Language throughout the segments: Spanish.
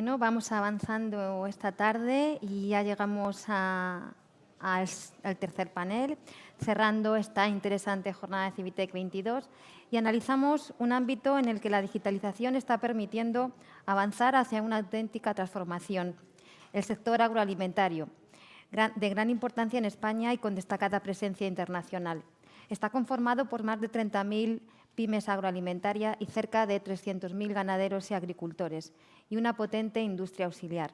Bueno, vamos avanzando esta tarde y ya llegamos al tercer panel, cerrando esta interesante jornada de Civitec 22 y analizamos un ámbito en el que la digitalización está permitiendo avanzar hacia una auténtica transformación, el sector agroalimentario, de gran importancia en España y con destacada presencia internacional. Está conformado por más de 30.000 pymes agroalimentarias y cerca de 300.000 ganaderos y agricultores, y una potente industria auxiliar.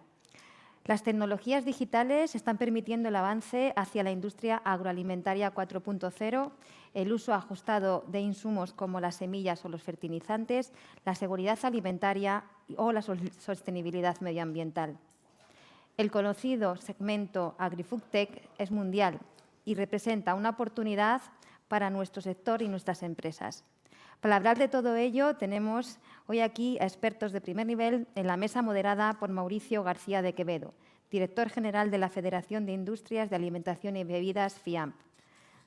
Las tecnologías digitales están permitiendo el avance hacia la industria agroalimentaria 4.0, el uso ajustado de insumos como las semillas o los fertilizantes, la seguridad alimentaria o la sostenibilidad medioambiental. El conocido segmento AgriFoodTech es mundial y representa una oportunidad para nuestro sector y nuestras empresas. Para hablar de todo ello, tenemos hoy aquí a expertos de primer nivel en la mesa moderada por Mauricio García de Quevedo, director general de la Federación de Industrias de Alimentación y Bebidas, FIAMP.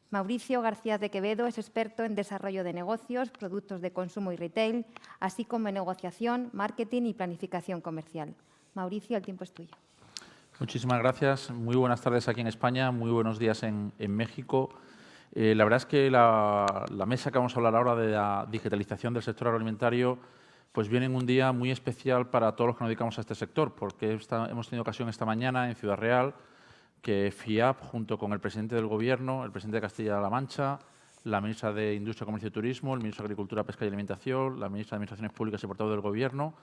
Mauricio García de Quevedo es experto en desarrollo de negocios, productos de consumo y retail, así como en negociación, marketing y planificación comercial. Mauricio, el tiempo es tuyo. Muchísimas gracias. Muy buenas tardes aquí en España, muy buenos días en México. La verdad es que la mesa que vamos a hablar ahora de la digitalización del sector agroalimentario pues viene en un día muy especial para todos los que nos dedicamos a este sector, porque hemos tenido ocasión esta mañana en Ciudad Real que FIAP, junto con el presidente del Gobierno, el presidente de Castilla-La Mancha, la ministra de Industria, Comercio y Turismo, el ministro de Agricultura, Pesca y Alimentación, la ministra de Administraciones Públicas y portavoz del Gobierno,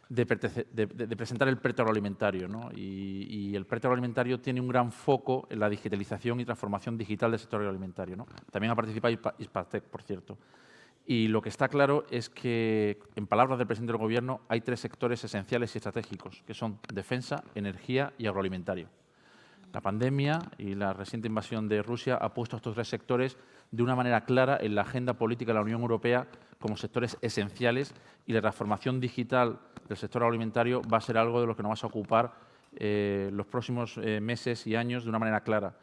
de presentar el PERTE agroalimentario, ¿no? Y el PERTE agroalimentario tiene un gran foco en la digitalización y transformación digital del sector agroalimentario, ¿no? También ha participado Hispatec, por cierto. Y lo que está claro es que, en palabras del presidente del Gobierno, hay tres sectores esenciales y estratégicos, que son defensa, energía y agroalimentario. La pandemia y la reciente invasión de Rusia ha puesto a estos tres sectores de una manera clara en la agenda política de la Unión Europea como sectores esenciales, y la transformación digital del sector agroalimentario va a ser algo de lo que nos vamos a ocupar los próximos meses y años de una manera clara.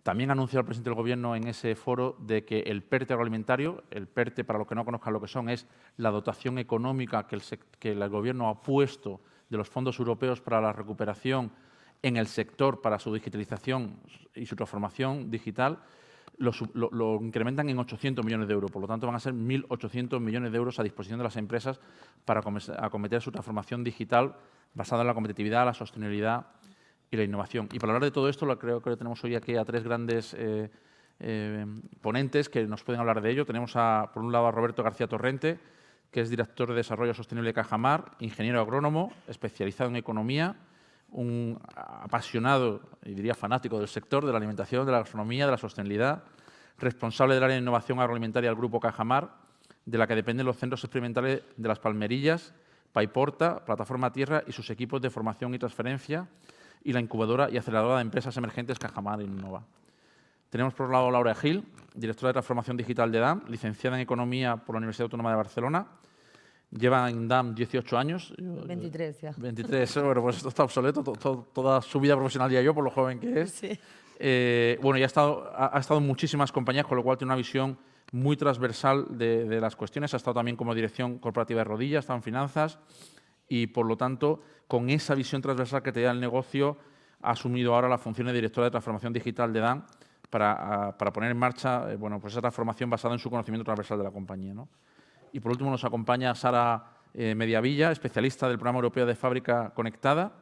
También ha anunciado el presidente del Gobierno en ese foro de que el PERTE agroalimentario, el PERTE, para los que no conozcan lo que son, es la dotación económica que el Gobierno ha puesto de los fondos europeos para la recuperación en el sector para su digitalización y su transformación digital, lo incrementan en 800 millones de euros. Por lo tanto, van a ser 1.800 millones de euros a disposición de las empresas para acometer su transformación digital basada en la competitividad, la sostenibilidad y la innovación. Y para hablar de todo esto, creo que tenemos hoy aquí a tres grandes ponentes que nos pueden hablar de ello. Tenemos, por un lado, a Roberto García Torrente, que es director de Desarrollo Sostenible de Cajamar, ingeniero agrónomo, especializado en economía, un apasionado, y diría fanático del sector, de la alimentación, de la gastronomía, de la sostenibilidad, responsable del área de innovación agroalimentaria del Grupo Cajamar, de la que dependen los centros experimentales de Las Palmerillas, Paiporta, Plataforma Tierra y sus equipos de formación y transferencia, y la incubadora y aceleradora de empresas emergentes Cajamar Innova. Tenemos por un lado a Laura Gil, directora de Transformación Digital de DAM, licenciada en Economía por la Universidad Autónoma de Barcelona. Lleva en DAM 18 años. 23 ya. 23, bueno, pues esto está obsoleto, toda su vida profesional ya yo, por lo joven que es. Sí. Bueno, y ha estado en muchísimas compañías, con lo cual tiene una visión muy transversal de las cuestiones. Ha estado también como dirección corporativa de Rodilla, ha estado en finanzas y, por lo tanto, con esa visión transversal que te da el negocio, ha asumido ahora la función de directora de Transformación Digital de DAM para poner en marcha bueno, pues esa transformación basada en su conocimiento transversal de la compañía, ¿no? Y, por último, nos acompaña Sara Mediavilla, especialista del Programa Europeo de Fábrica Conectada.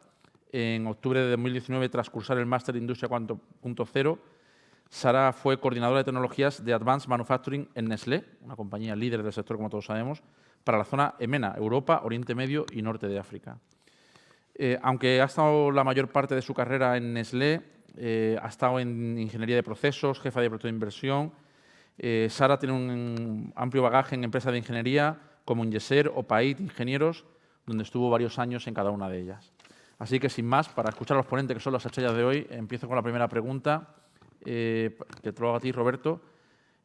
En octubre de 2019, tras cursar el Máster de Industria 4.0, Sara fue coordinadora de tecnologías de Advanced Manufacturing en Nestlé, una compañía líder del sector, como todos sabemos, para la zona EMENA, Europa, Oriente Medio y Norte de África. Aunque ha estado la mayor parte de su carrera en Nestlé, ha estado en ingeniería de procesos, jefa de proyecto de inversión. Sara tiene un amplio bagaje en empresas de ingeniería como Ingeser o Pait Ingenieros, donde estuvo varios años en cada una de ellas. Así que, sin más, para escuchar a los ponentes, que son las estrellas de hoy, empiezo con la primera pregunta, que te lo hago a ti, Roberto.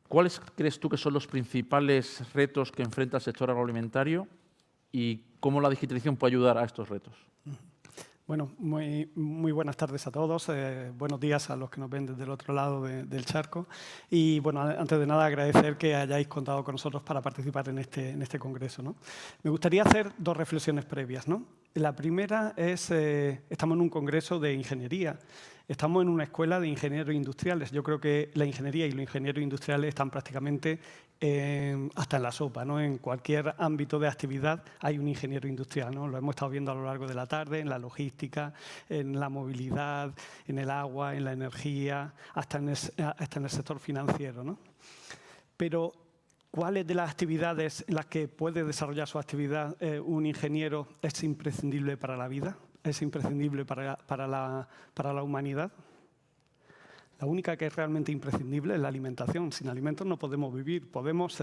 ¿Cuáles crees tú que son los principales retos que enfrenta el sector agroalimentario y cómo la digitalización puede ayudar a estos retos? Bueno, muy buenas tardes a todos. Buenos días a los que nos ven desde el otro lado del charco. Y, bueno, antes de nada, agradecer que hayáis contado con nosotros para participar en este congreso, ¿no? Me gustaría hacer dos reflexiones previas, ¿no? La primera es, estamos en un congreso de ingeniería. Estamos en una escuela de ingenieros industriales. Yo creo que la ingeniería y los ingenieros industriales están prácticamente hasta en la sopa, ¿no? En cualquier ámbito de actividad hay un ingeniero industrial, ¿no? Lo hemos estado viendo a lo largo de la tarde, en la logística, en la movilidad, en el agua, en la energía, hasta en el sector financiero, ¿no? Pero, ¿cuáles de las actividades en las que puede desarrollar su actividad un ingeniero es imprescindible para la vida? ¿Es imprescindible para la humanidad? La única que es realmente imprescindible es la alimentación. Sin alimentos no podemos vivir. Podemos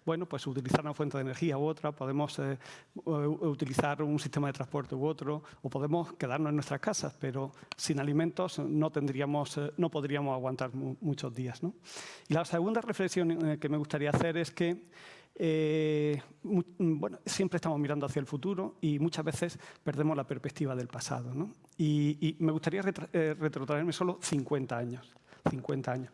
bueno, pues utilizar una fuente de energía u otra, podemos utilizar un sistema de transporte u otro, o podemos quedarnos en nuestras casas, pero sin alimentos no podríamos aguantar muchos días, ¿no? Y la segunda reflexión que me gustaría hacer es que bueno, siempre estamos mirando hacia el futuro y muchas veces perdemos la perspectiva del pasado, ¿no? Y me gustaría retrotraerme solo 50 años. 50 años.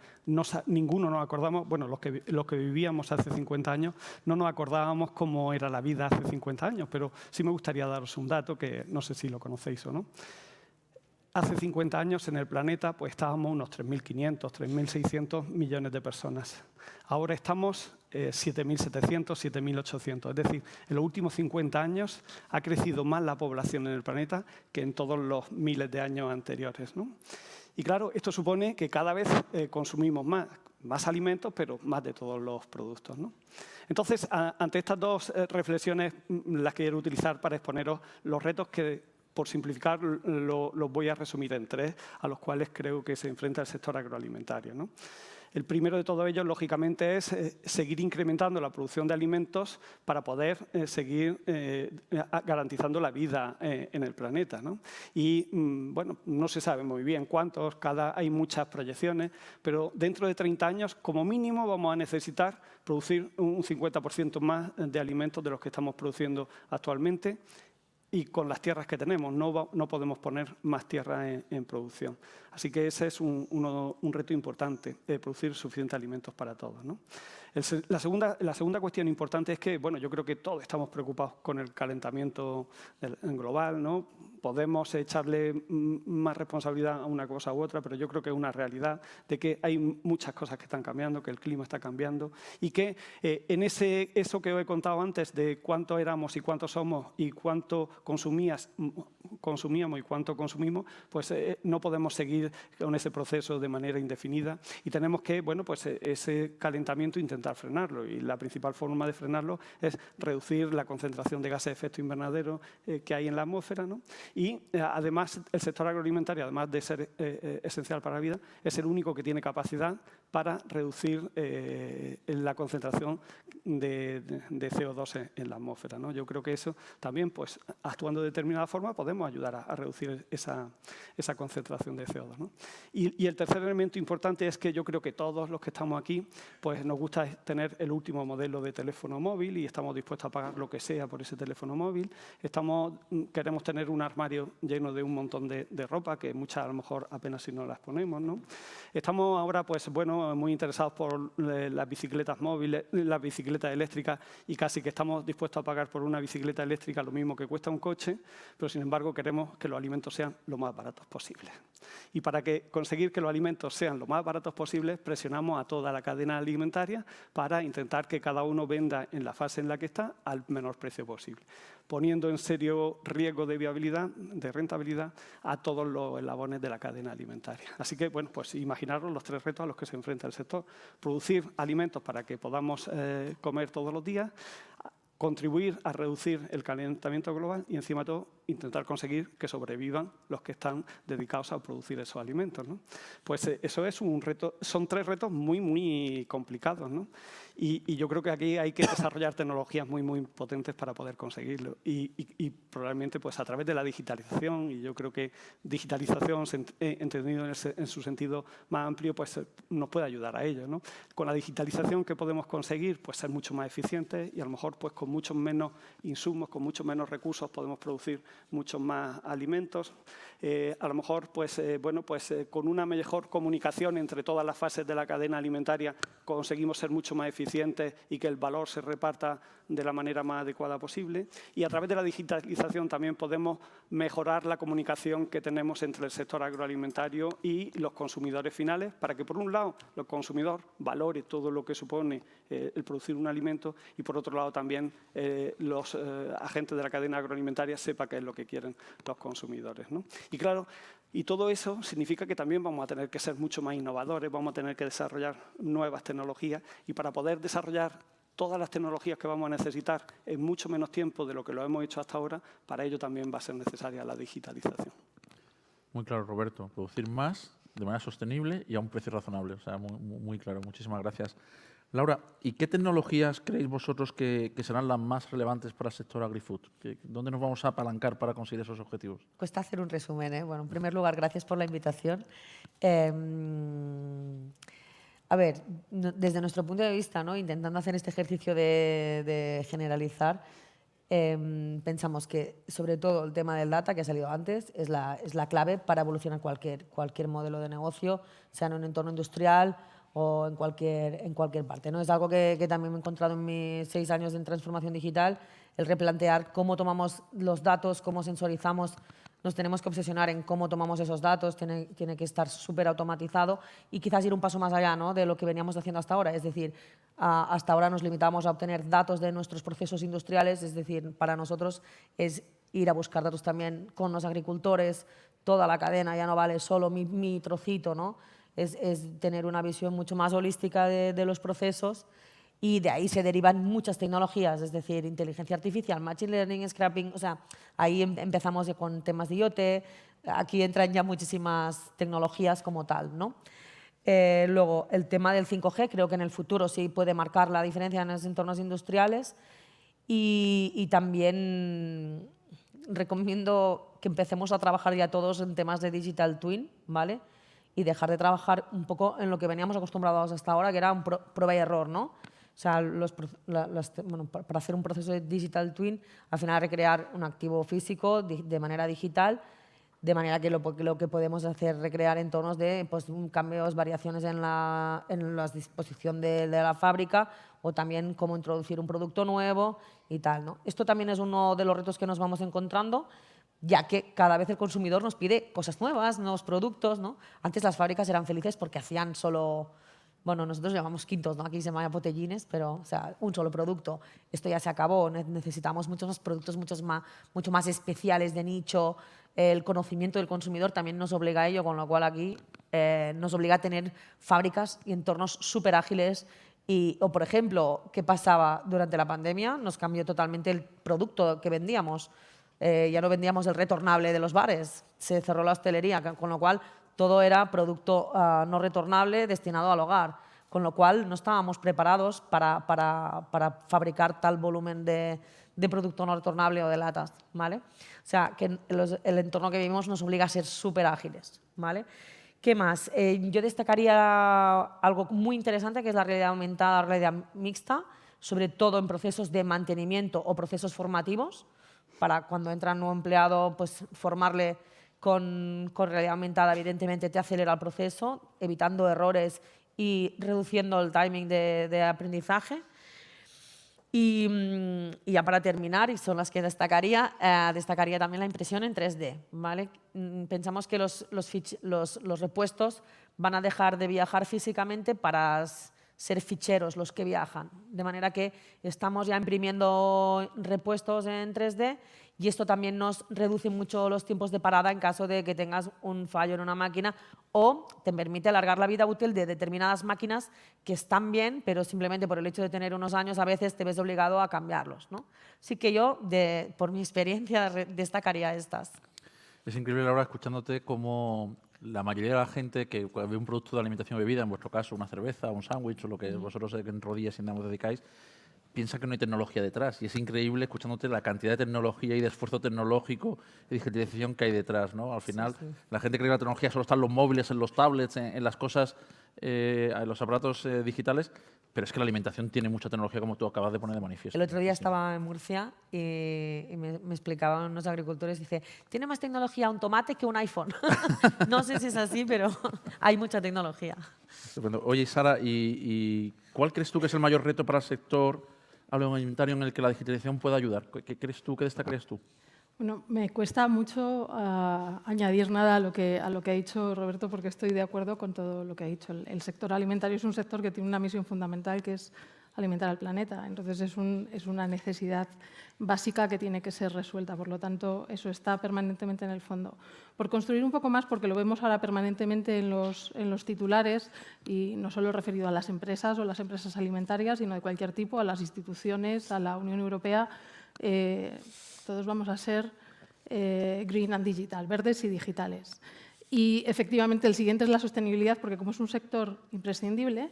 Ninguno nos acordamos, bueno, los que vivíamos hace 50 años, no nos acordábamos cómo era la vida hace 50 años, pero sí me gustaría daros un dato que no sé si lo conocéis o no. Hace 50 años en el planeta pues estábamos unos 3.500, 3.600 millones de personas. Ahora estamos 7.700, 7.800. Es decir, en los últimos 50 años ha crecido más la población en el planeta que en todos los miles de años anteriores, ¿no? Y claro, esto supone que cada vez consumimos más alimentos, pero más de todos los productos, ¿no? Entonces, ante estas dos reflexiones las quiero utilizar para exponeros los retos que, por simplificar, los voy a resumir en tres, a los cuales creo que se enfrenta el sector agroalimentario, ¿no? El primero de todos ellos, lógicamente, es seguir incrementando la producción de alimentos para poder seguir garantizando la vida en el planeta, ¿no? Y, bueno, no se sabe muy bien cuántos, hay muchas proyecciones, pero dentro de 30 años, como mínimo, vamos a necesitar producir un 50% más de alimentos de los que estamos produciendo actualmente. Y con las tierras que tenemos, no podemos poner más tierra en producción. Así que ese es un reto importante, producir suficientes alimentos para todos, ¿no? La segunda cuestión importante es que, bueno, yo creo que todos estamos preocupados con el calentamiento global, ¿no? Podemos echarle más responsabilidad a una cosa u otra, pero yo creo que es una realidad de que hay muchas cosas que están cambiando, que el clima está cambiando y que en eso que os he contado antes de cuánto éramos y cuánto somos y cuánto consumíamos y cuánto consumimos, pues no podemos seguir con ese proceso de manera indefinida y tenemos que, bueno, pues ese calentamiento intentar frenarlo, y la principal forma de frenarlo es reducir la concentración de gases de efecto invernadero que hay en la atmósfera, ¿no? Y además el sector agroalimentario, además de ser esencial para la vida, es el único que tiene capacidad para reducir la concentración de CO2 en la atmósfera, ¿no? Yo creo que eso también, pues actuando de determinada forma, podemos ayudar a reducir esa concentración de CO2, ¿no? Y el tercer elemento importante es que yo creo que todos los que estamos aquí, pues nos gusta tener el último modelo de teléfono móvil y estamos dispuestos a pagar lo que sea por ese teléfono móvil. Queremos tener un armario lleno de un montón de ropa, que muchas a lo mejor apenas si nos las ponemos, ¿no? Estamos ahora, pues bueno, muy interesados por las bicicletas móviles, las bicicletas eléctricas, y casi que estamos dispuestos a pagar por una bicicleta eléctrica lo mismo que cuesta un coche, pero sin embargo queremos que los alimentos sean lo más baratos posibles. Y para conseguir que los alimentos sean lo más baratos posibles, presionamos a toda la cadena alimentaria para intentar que cada uno venda en la fase en la que está al menor precio posible, poniendo en serio riesgo de viabilidad, de rentabilidad, a todos los eslabones de la cadena alimentaria. Así que, bueno, pues imaginaros los tres retos a los que se enfrenta el sector: producir alimentos para que podamos comer todos los días, contribuir a reducir el calentamiento global y, encima de todo, intentar conseguir que sobrevivan los que están dedicados a producir esos alimentos, ¿no? Pues eso es un reto, son tres retos muy, muy complicados, ¿no? Y yo creo que aquí hay que desarrollar tecnologías muy, muy potentes para poder conseguirlo. Y probablemente pues a través de la digitalización, y yo creo que digitalización, entendido en su sentido más amplio, pues nos puede ayudar a ello, ¿no? Con la digitalización, ¿qué podemos conseguir? Pues ser mucho más eficientes y a lo mejor pues con muchos menos insumos, con muchos menos recursos podemos producir muchos más alimentos. A lo mejor, con una mejor comunicación entre todas las fases de la cadena alimentaria conseguimos ser mucho más eficientes y que el valor se reparta de la manera más adecuada posible. Y a través de la digitalización también podemos mejorar la comunicación que tenemos entre el sector agroalimentario y los consumidores finales, para que, por un lado, el consumidor valore todo lo que supone el producir un alimento y, por otro lado, también los agentes de la cadena agroalimentaria sepan qué es lo que quieren los consumidores, ¿no? Y claro, y todo eso significa que también vamos a tener que ser mucho más innovadores, vamos a tener que desarrollar nuevas tecnologías, y para poder desarrollar todas las tecnologías que vamos a necesitar en mucho menos tiempo de lo que lo hemos hecho hasta ahora, para ello también va a ser necesaria la digitalización. Muy claro, Roberto. Producir más de manera sostenible y a un precio razonable. O sea, muy claro. Muchísimas gracias. Laura, ¿y qué tecnologías creéis vosotros que serán las más relevantes para el sector agri-food? ¿Dónde nos vamos a apalancar para conseguir esos objetivos? Cuesta hacer un resumen, ¿eh? Bueno, en primer lugar, gracias por la invitación. A ver, desde nuestro punto de vista, ¿no?, intentando hacer este ejercicio de generalizar, pensamos que, sobre todo, el tema del data, que ha salido antes, es la clave para evolucionar cualquier modelo de negocio, sea en un entorno industrial o en cualquier parte, ¿no? Es algo que también me he encontrado en mis 6 años en transformación digital, el replantear cómo tomamos los datos, cómo sensorizamos. Nos tenemos que obsesionar en cómo tomamos esos datos, tiene que estar súper automatizado y quizás ir un paso más allá, ¿no?, de lo que veníamos haciendo hasta ahora. Es decir, hasta ahora nos limitamos a obtener datos de nuestros procesos industriales, es decir, para nosotros es ir a buscar datos también con los agricultores, toda la cadena, ya no vale solo mi trocito, ¿no? Es tener una visión mucho más holística de los procesos, y de ahí se derivan muchas tecnologías, es decir, inteligencia artificial, machine learning, scrapping, o sea, ahí empezamos ya con temas de IoT, aquí entran ya muchísimas tecnologías como tal, ¿no? Luego, el tema del 5G, creo que en el futuro sí puede marcar la diferencia en los entornos industriales, y también recomiendo que empecemos a trabajar ya todos en temas de digital twin, ¿vale? Y dejar de trabajar un poco en lo que veníamos acostumbrados hasta ahora, que era un prueba y error, ¿no? O sea, para hacer un proceso de digital twin, al final recrear un activo físico de manera digital, de manera que lo que podemos hacer es recrear entornos de cambios, variaciones en la disposición de la fábrica, o también cómo introducir un producto nuevo y tal, ¿no? Esto también es uno de los retos que nos vamos encontrando, ya que cada vez el consumidor nos pide cosas nuevas, nuevos productos, ¿no? Antes las fábricas eran felices porque hacían solo, bueno, nosotros llamamos quintos, ¿no? Aquí se llama botellines, pero, o sea, un solo producto. Esto ya se acabó, necesitamos muchos más productos, mucho más especiales, de nicho. El conocimiento del consumidor también nos obliga a ello, con lo cual aquí nos obliga a tener fábricas y entornos súper ágiles. O, por ejemplo, ¿qué pasaba durante la pandemia? Nos cambió totalmente el producto que vendíamos. Ya no vendíamos el retornable de los bares, se cerró la hostelería, con lo cual todo era producto no retornable destinado al hogar, con lo cual no estábamos preparados para fabricar tal volumen de producto no retornable o de latas, ¿vale? O sea, que el entorno que vivimos nos obliga a ser súper ágiles, ¿vale? ¿Qué más? Yo destacaría algo muy interesante, que es la realidad aumentada, la realidad mixta, sobre todo en procesos de mantenimiento o procesos formativos, para cuando entra un nuevo empleado, pues formarle con realidad aumentada, evidentemente te acelera el proceso, evitando errores y reduciendo el timing de aprendizaje. Y ya para terminar, y son las que destacaría también la impresión en 3D, ¿vale? Pensamos que los repuestos van a dejar de viajar físicamente para ser ficheros los que viajan, de manera que estamos ya imprimiendo repuestos en 3D, y esto también nos reduce mucho los tiempos de parada en caso de que tengas un fallo en una máquina, o te permite alargar la vida útil de determinadas máquinas que están bien, pero simplemente por el hecho de tener unos años a veces te ves obligado a cambiarlos, ¿no? Así que yo, por mi experiencia, destacaría estas. Es increíble, Laura, escuchándote cómo la mayoría de la gente que ve un producto de alimentación o bebida, en vuestro caso una cerveza, un sándwich o lo que vosotros en Rodillas y Andamos dedicáis, piensa que no hay tecnología detrás. Y es increíble escuchándote la cantidad de tecnología y de esfuerzo tecnológico y digitalización que hay detrás, ¿no? Al final, la gente cree que la tecnología solo está en los móviles, en los tablets, en las cosas los aparatos digitales, pero es que la alimentación tiene mucha tecnología, como tú acabas de poner de manifiesto. El otro día Sí. estaba en Murcia y me explicaban unos agricultores, dice, tiene más tecnología un tomate que un iPhone. No sé si es así, pero hay mucha tecnología. Estupendo. Oye, Sara, ¿y cuál crees tú que es el mayor reto para el sector agroalimentario en el que la digitalización pueda ayudar? ¿Qué crees tú, qué destacarías tú? Bueno, me cuesta mucho añadir nada a lo que ha dicho Roberto, porque estoy de acuerdo con todo lo que ha dicho. El sector alimentario es un sector que tiene una misión fundamental, que es alimentar al planeta. Entonces, es una necesidad básica que tiene que ser resuelta. Por lo tanto, eso está permanentemente en el fondo. Por construir un poco más, porque lo vemos ahora permanentemente en los titulares, y no solo referido a las empresas o las empresas alimentarias, sino de cualquier tipo, a las instituciones, a la Unión Europea, todos vamos a ser green and digital, verdes y digitales. Y efectivamente el siguiente es la sostenibilidad, porque como es un sector imprescindible,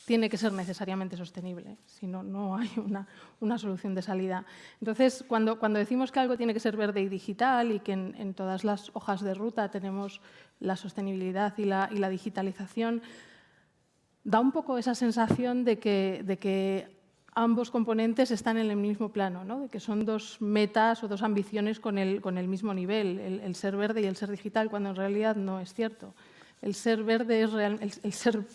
tiene que ser necesariamente sostenible, si no, no hay una solución de salida. Entonces, cuando decimos que algo tiene que ser verde y digital y que en todas las hojas de ruta tenemos la sostenibilidad y la digitalización, da un poco esa sensación de que ambos componentes están en el mismo plano, ¿no? De que son dos metas o dos ambiciones con el mismo nivel, el ser verde y el ser digital, cuando en realidad no es cierto. El ser verde es el ser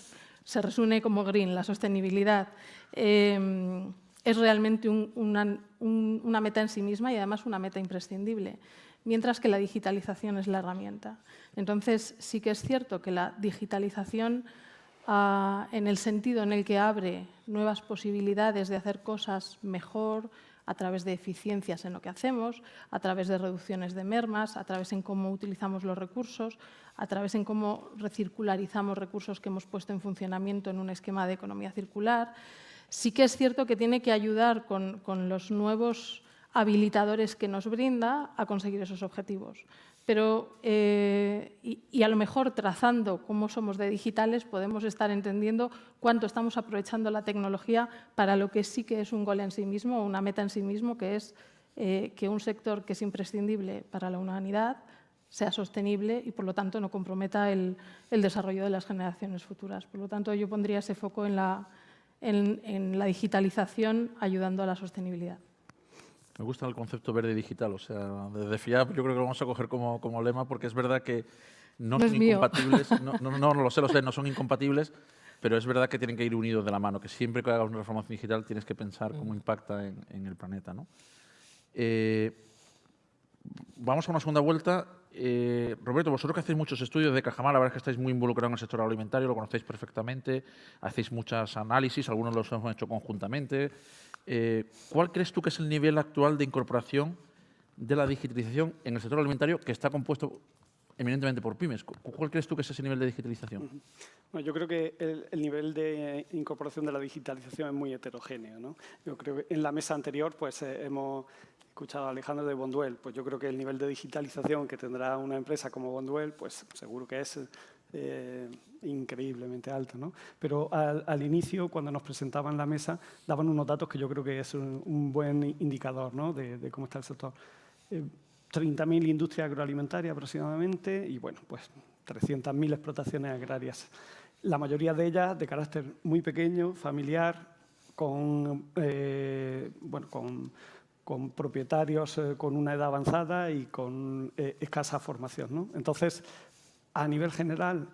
se resume como green, la sostenibilidad, es realmente una meta en sí misma y además una meta imprescindible, mientras que la digitalización es la herramienta. Entonces, sí que es cierto que la digitalización, en el sentido en el que abre nuevas posibilidades de hacer cosas mejor, a través de eficiencias en lo que hacemos, a través de reducciones de mermas, a través en cómo utilizamos los recursos, a través en cómo recircularizamos recursos que hemos puesto en funcionamiento en un esquema de economía circular. Sí que es cierto que tiene que ayudar con los nuevos habilitadores que nos brinda a conseguir esos objetivos. Pero, y a lo mejor trazando cómo somos de digitales, podemos estar entendiendo cuánto estamos aprovechando la tecnología para lo que sí que es un gol en sí mismo, una meta en sí mismo, que es que un sector que es imprescindible para la humanidad sea sostenible y, por lo tanto, no comprometa el desarrollo de las generaciones futuras. Por lo tanto, yo pondría ese foco en la digitalización ayudando a la sostenibilidad. Me gusta el concepto verde digital, o sea, desde FIAP yo creo que lo vamos a coger como lema, porque es verdad que no son incompatibles, no lo sé, no son incompatibles, pero es verdad que tienen que ir unidos de la mano, que siempre que hagas una transformación digital tienes que pensar cómo impacta en el planeta, ¿no? Vamos a una segunda vuelta. Roberto, vosotros que hacéis muchos estudios de Cajamar, la verdad es que estáis muy involucrados en el sector alimentario, lo conocéis perfectamente, hacéis muchos análisis, algunos los hemos hecho conjuntamente. ¿Cuál crees tú que es el nivel actual de incorporación de la digitalización en el sector alimentario, que está compuesto eminentemente por pymes? ¿Cuál crees tú que es ese nivel de digitalización? Bueno, yo creo que el nivel de incorporación de la digitalización es muy heterogéneo, ¿no? Yo creo que en la mesa anterior pues, hemos escuchado a Alejandro de Bonduelle. Pues yo creo que el nivel de digitalización que tendrá una empresa como Bonduelle, pues seguro que es increíblemente alto, ¿no? Pero al inicio, cuando nos presentaban la mesa, daban unos datos que yo creo que es un buen indicador, ¿no? de cómo está el sector. 30.000 industrias agroalimentarias aproximadamente y, bueno, pues 300.000 explotaciones agrarias. La mayoría de ellas de carácter muy pequeño, familiar, con propietarios con una edad avanzada y con escasa formación, ¿no? Entonces, a nivel general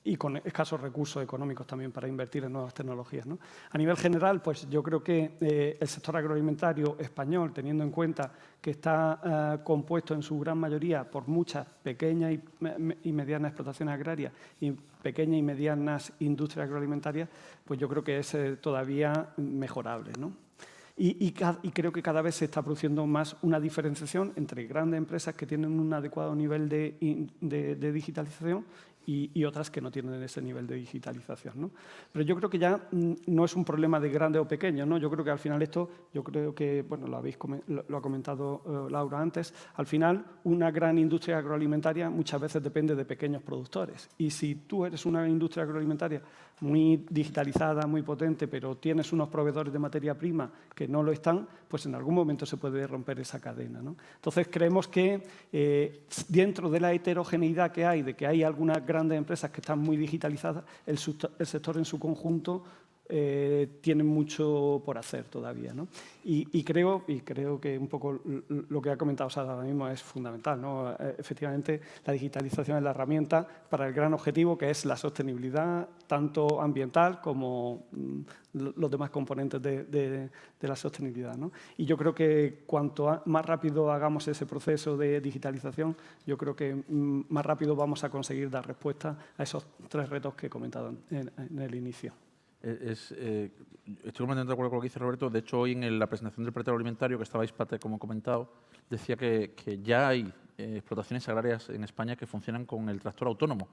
y con escasos recursos económicos también para invertir en nuevas tecnologías, ¿no? A nivel general, pues yo creo que el sector agroalimentario español, teniendo en cuenta que está compuesto en su gran mayoría por muchas pequeñas y medianas explotaciones agrarias y pequeñas y medianas industrias agroalimentarias, pues yo creo que es todavía mejorable, ¿no? Y creo que cada vez se está produciendo más una diferenciación entre grandes empresas que tienen un adecuado nivel de digitalización y otras que no tienen ese nivel de digitalización, ¿no? Pero yo creo que ya no es un problema de grande o pequeño, ¿no? Yo creo que al final esto, yo creo que, bueno, lo ha comentado Laura antes, al final una gran industria agroalimentaria muchas veces depende de pequeños productores. Y si tú eres una industria agroalimentaria muy digitalizada, muy potente, pero tienes unos proveedores de materia prima que no lo están, pues en algún momento se puede romper esa cadena, ¿no? Entonces creemos que dentro de la heterogeneidad que hay, de que hay algunas grandes grandes empresas que están muy digitalizadas, el sector en su conjunto tiene mucho por hacer todavía, ¿no? Y creo que un poco lo que ha comentado Sara ahora mismo es fundamental, ¿no? Efectivamente, la digitalización es la herramienta para el gran objetivo que es la sostenibilidad, tanto ambiental como los demás componentes de la sostenibilidad, ¿no? Y yo creo que cuanto más rápido hagamos ese proceso de digitalización, yo creo que más rápido vamos a conseguir dar respuesta a esos 3 retos que he comentado en el inicio. Estoy completamente de acuerdo con lo que dice Roberto. De hecho, hoy en la presentación del precio alimentario, que estaba Ispate, como he comentado, decía que ya hay explotaciones agrarias en España que funcionan con el tractor autónomo,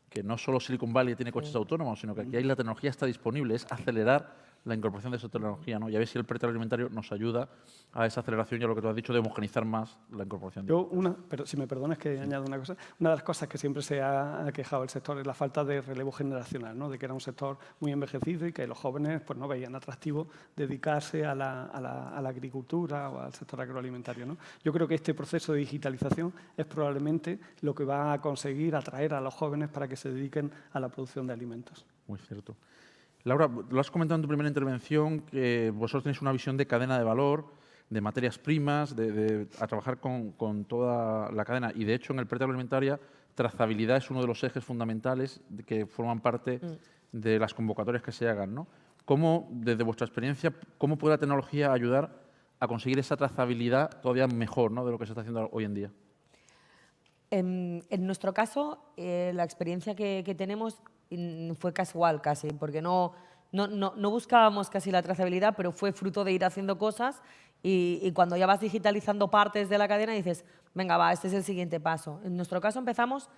que no solo Silicon Valley tiene coches autónomos, sino que aquí la tecnología está disponible, es acelerar la incorporación de esa tecnología, ¿no? Y a ver si el precio alimentario nos ayuda a esa aceleración y a lo que tú has dicho de homogeneizar más la incorporación. Pero si me perdonas que añado una cosa, una de las cosas que siempre se ha quejado el sector es la falta de relevo generacional, ¿no? De que era un sector muy envejecido y que los jóvenes pues, no veían atractivo dedicarse a la agricultura o al sector agroalimentario, ¿no? Yo creo que este proceso de digitalización es probablemente lo que va a conseguir atraer a los jóvenes para que se dediquen a la producción de alimentos. Muy cierto. Laura, lo has comentado en tu primera intervención, que vosotros tenéis una visión de cadena de valor, de materias primas, a trabajar con toda la cadena. Y, de hecho, en el precio alimentaria, trazabilidad es uno de los ejes fundamentales que forman parte de las convocatorias que se hagan, ¿no? ¿Cómo, desde vuestra experiencia, cómo puede la tecnología ayudar a conseguir esa trazabilidad todavía mejor, ¿no?, de lo que se está haciendo hoy en día? En nuestro caso, la experiencia que tenemos fue casual casi, porque no buscábamos casi la trazabilidad, pero fue fruto de ir haciendo cosas y cuando ya vas digitalizando partes de la cadena dices, venga, va, este es el siguiente paso. En nuestro caso empezamos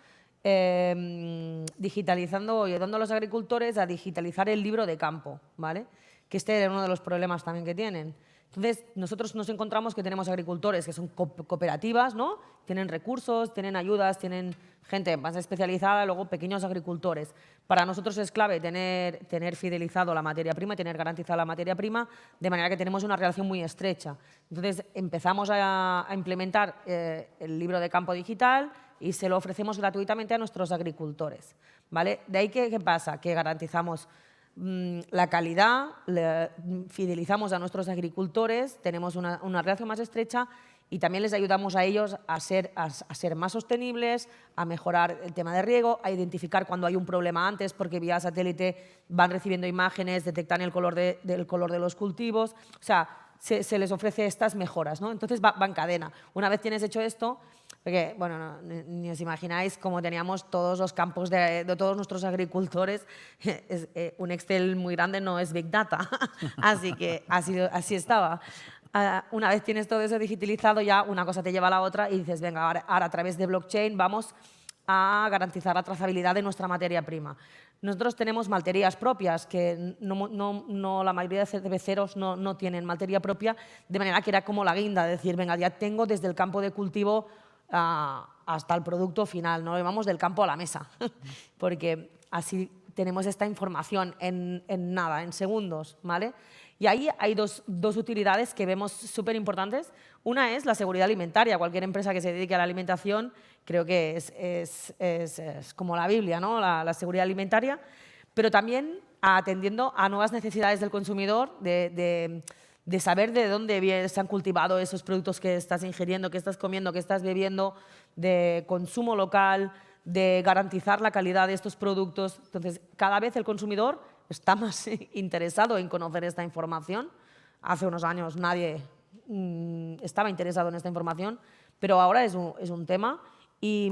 digitalizando, ayudando a los agricultores a digitalizar el libro de campo, ¿vale? Que este era uno de los problemas también que tienen. Entonces, nosotros nos encontramos que tenemos agricultores que son cooperativas, ¿no? Tienen recursos, tienen ayudas, tienen gente más especializada, luego pequeños agricultores. Para nosotros es clave tener fidelizado la materia prima y tener garantizada la materia prima, de manera que tenemos una relación muy estrecha. Entonces, empezamos a implementar el libro de campo digital y se lo ofrecemos gratuitamente a nuestros agricultores, ¿vale? De ahí, ¿qué pasa? Que garantizamos la calidad, fidelizamos a nuestros agricultores, tenemos una relación más estrecha y también les ayudamos a ellos a ser más sostenibles, a mejorar el tema de riego, a identificar cuando hay un problema antes, porque vía satélite van recibiendo imágenes, detectan el color de los cultivos, o sea, se les ofrece estas mejoras, ¿no? Entonces va en cadena. Una vez tienes hecho esto, porque, bueno, ni os imagináis cómo teníamos todos los campos de todos nuestros agricultores. Un Excel muy grande no es Big Data, así que así estaba. Una vez tienes todo eso digitalizado, ya una cosa te lleva a la otra y dices, venga, ahora a través de blockchain vamos a garantizar la trazabilidad de nuestra materia prima. Nosotros tenemos malterías propias, que la mayoría de cerveceros no tienen maltería propia, de manera que era como la guinda, de decir, venga, ya tengo desde el campo de cultivo hasta el producto final, no vamos del campo a la mesa, porque así tenemos esta información en nada, en segundos, ¿vale? Y ahí hay dos utilidades que vemos súper importantes. Una es la seguridad alimentaria. Cualquier empresa que se dedique a la alimentación creo que es como la Biblia, ¿no? La seguridad alimentaria, pero también atendiendo a nuevas necesidades del consumidor, de saber de dónde se han cultivado esos productos que estás ingiriendo, que estás comiendo, que estás bebiendo, de consumo local, de garantizar la calidad de estos productos. Entonces, cada vez el consumidor está más interesado en conocer esta información. Hace unos años nadie estaba interesado en esta información, pero ahora es un tema. Y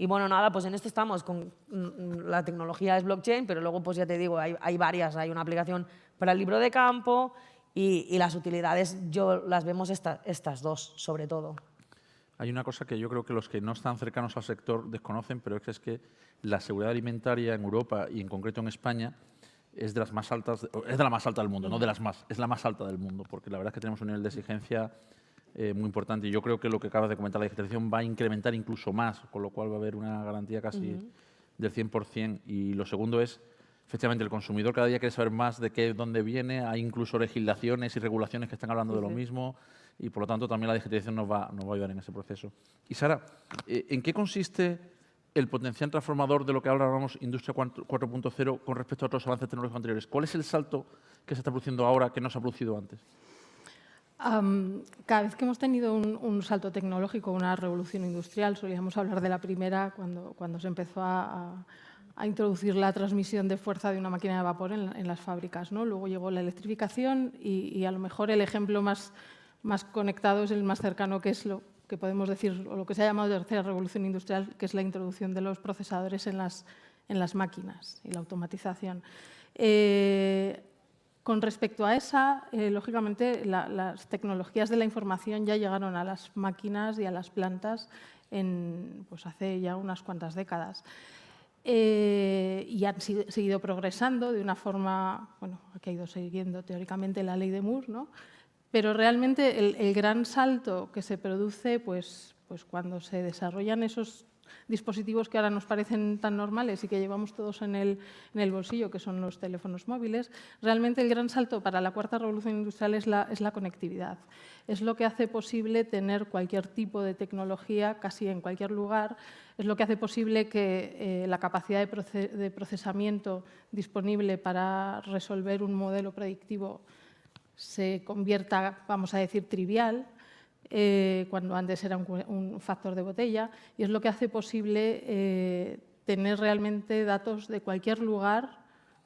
bueno, nada, pues en esto estamos. La tecnología es blockchain, pero luego, pues ya te digo, hay varias. Hay una aplicación para el libro de campo y las utilidades, yo las vemos estas dos, sobre todo. Hay una cosa que yo creo que los que no están cercanos al sector desconocen, pero es que la seguridad alimentaria en Europa y en concreto en España es de las más altas, es de la más alta del mundo, no de las más, es la más alta del mundo, porque la verdad es que tenemos un nivel de exigencia muy importante y yo creo que lo que acabas de comentar, la digitalización va a incrementar incluso más, con lo cual va a haber una garantía casi del 100%. Y lo segundo es, efectivamente, el consumidor cada día quiere saber más de dónde viene, hay incluso legislaciones y regulaciones que están hablando de lo mismo. Y, por lo tanto, también la digitalización nos va a ayudar en ese proceso. Y, Sara, ¿en qué consiste el potencial transformador de lo que ahora hablamos Industria 4.0 con respecto a otros avances tecnológicos anteriores? ¿Cuál es el salto que se está produciendo ahora que no se ha producido antes? Cada vez que hemos tenido un salto tecnológico, una revolución industrial, solíamos hablar de la primera cuando se empezó a introducir la transmisión de fuerza de una máquina de vapor en las fábricas, ¿no? Luego llegó la electrificación y a lo mejor el ejemplo más conectado es el más cercano, que es lo que podemos decir, o lo que se ha llamado tercera revolución industrial, que es la introducción de los procesadores en las máquinas y la automatización. Con respecto a esa, lógicamente, las tecnologías de la información ya llegaron a las máquinas y a las plantas pues hace ya unas cuantas décadas. Y han seguido progresando de una forma, bueno, que ha ido siguiendo teóricamente la ley de Moore, ¿no? Pero realmente el gran salto que se produce pues cuando se desarrollan esos dispositivos que ahora nos parecen tan normales y que llevamos todos en el bolsillo, que son los teléfonos móviles, realmente el gran salto para la cuarta revolución industrial es la conectividad. Es lo que hace posible tener cualquier tipo de tecnología casi en cualquier lugar, es lo que hace posible que la capacidad de procesamiento disponible para resolver un modelo predictivo se convierta, vamos a decir, trivial, cuando antes era un factor de botella, y es lo que hace posible tener realmente datos de cualquier lugar,